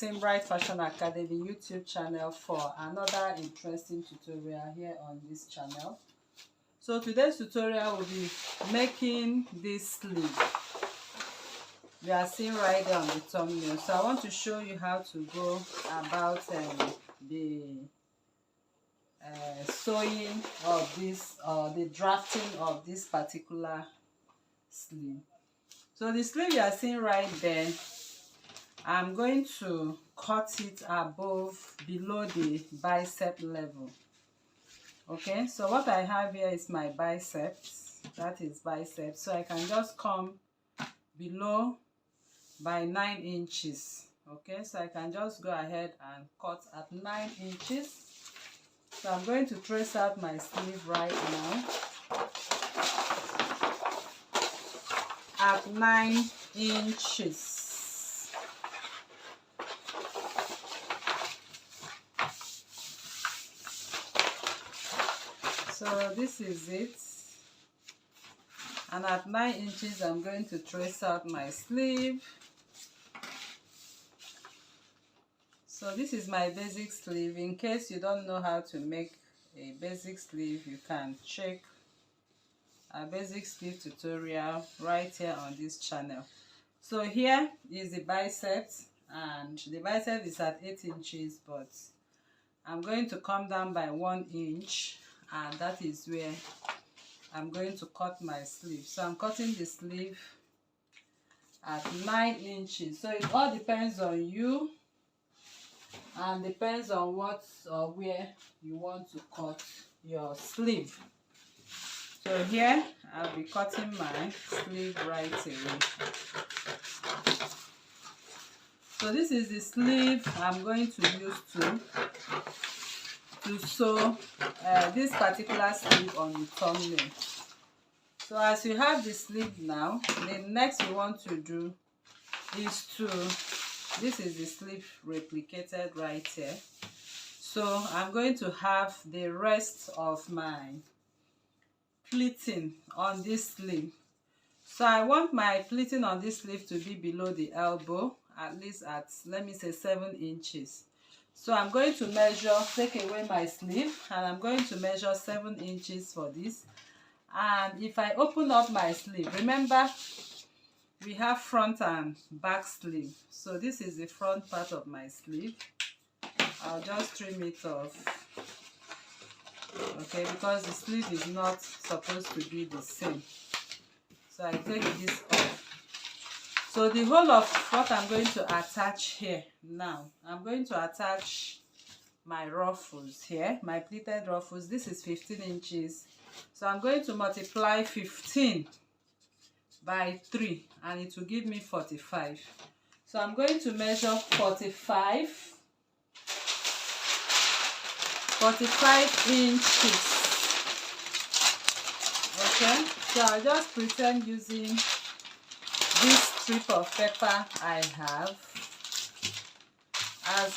Simbright Fashion Academy YouTube channel for another interesting tutorial here on this channel. So today's tutorial will be making this sleeve. You are seeing right there on the thumbnail. So I want to show you how to go about the sewing of this or the drafting of this particular sleeve. So the sleeve you are seeing right there, I'm going to cut it below the bicep level. Okay, so what I have here is my biceps. That is biceps. So I can just come below by 9 inches. Okay, so I can just go ahead and cut at 9 inches. So I'm going to trace out my sleeve right now at 9 inches. So this is it, and at 9 inches I'm going to trace out my sleeve. So this is my basic sleeve. In case you don't know how to make a basic sleeve, you can check a basic sleeve tutorial right here on this channel. So here is the biceps, and the bicep is at 8 inches, but I'm going to come down by 1 inch, and that is where I'm going to cut my sleeve. So I'm cutting the sleeve at 9 inches. So it all depends on you and depends on what or where you want to cut your sleeve. So here I'll be cutting my sleeve right away. So this is the sleeve I'm going to use to sew this particular sleeve on the thumbnail. So as you have the sleeve now, the next we want to do is this is the sleeve replicated right here. So I'm going to have the rest of my pleating on this sleeve. So I want my pleating on this sleeve to be below the elbow, at least at, let me say, 7 inches. So I'm going to measure, take away my sleeve, and I'm going to measure 7 inches for this. And if I open up my sleeve, remember we have front and back sleeve. So this is the front part of my sleeve. I'll just trim it off. Okay, because the sleeve is not supposed to be the same. So I take this off. So the whole of what I'm going to attach here now, I'm going to attach my ruffles here, my pleated ruffles. This is 15 inches. So I'm going to multiply 15 by 3 and it will give me 45. So I'm going to measure 45 inches. Okay, so I'll just pretend using this strip of paper I have as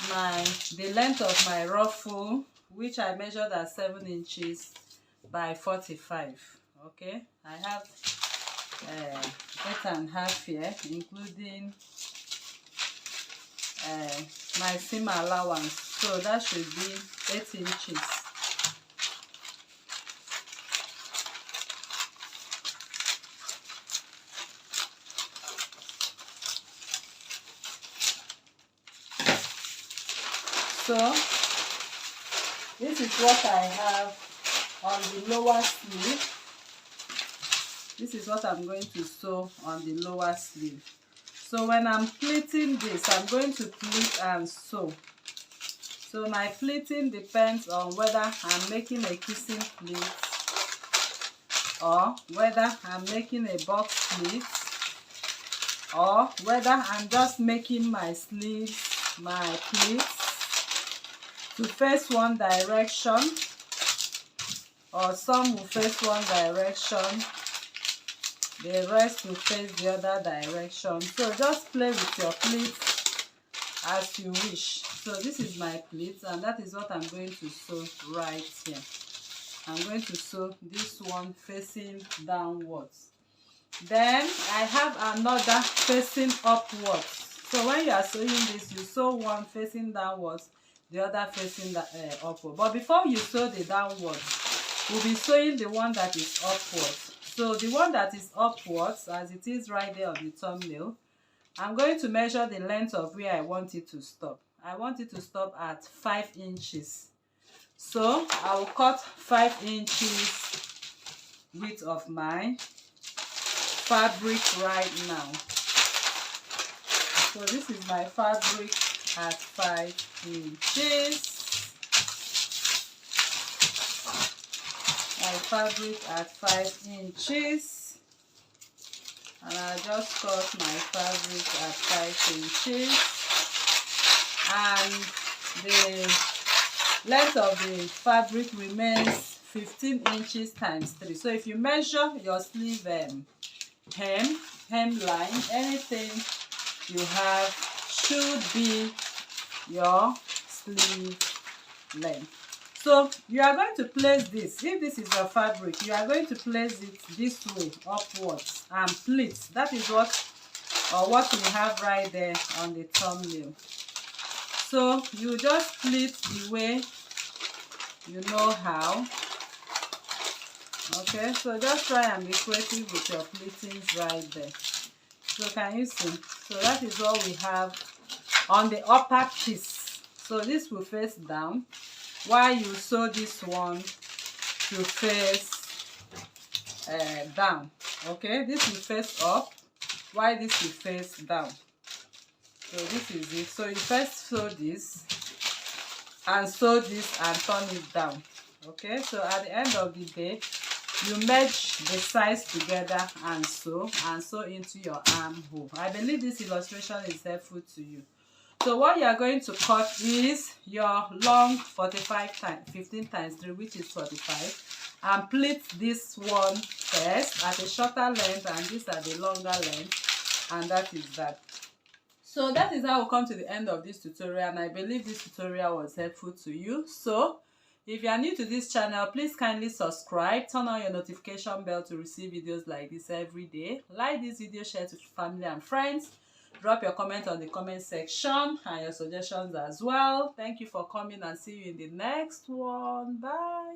the length of my ruffle, which I measured at 7 inches by 45. Okay, I have 8.5 here, including my seam allowance. So that should be 8 inches. So this is what I have on the lower sleeve. This is what I'm going to sew on the lower sleeve. So when I'm pleating this, I'm going to pleat and sew. So my pleating depends on whether I'm making a kissing pleat or whether I'm making a box pleat or whether I'm just making my sleeves, my pleats, to face one direction, or some will face one direction, the rest will face the other direction. So just play with your pleats as you wish. So this is my pleats, and that is what I'm going to sew right here. I'm going to sew this one facing downwards. Then I have another facing upwards. So when you are sewing this, you sew one facing downwards, the other facing the, upward. But before you sew the downwards, we'll be sewing the one that is upwards. So the one that is upwards, as it is right there on the thumbnail, I'm going to measure the length of where I want it to stop. I want it to stop at 5 inches. So I will cut 5 inches width of my fabric right now. So this is my fabric at 5 inches. My fabric at 5 inches. And I just cut my fabric at 5 inches. And the length of the fabric remains 15 inches times 3. So if you measure your sleeve hem line, anything you have should be your sleeve length. So you are going to place this. If this is your fabric, you are going to place it this way, upwards, and pleat. That is what we have right there on the thumbnail. So you just pleat the way you know how. Okay, so just try and be creative with your pleatings right there. So can you see? So that is what we have on the upper piece. So this will face down, while you sew this one to face down. Okay, this will face up, while this will face down. So this is it. So you first sew this and sew this and turn it down. Okay, so at the end of the day, you merge the sides together and sew into your armhole. I believe this illustration is helpful to you. So what you are going to cut is your long 45 times 15 times 3, which is 45, and pleat this one first at a shorter length and this at a longer length, and that is that. So that is how we come to the end of this tutorial, and I believe this tutorial was helpful to you. So if you are new to this channel, please kindly subscribe, turn on your notification bell to receive videos like this every day. Like this video, share to family and friends. Drop your comment on the comment section and your suggestions as well. Thank you for coming, and see you in the next one. Bye.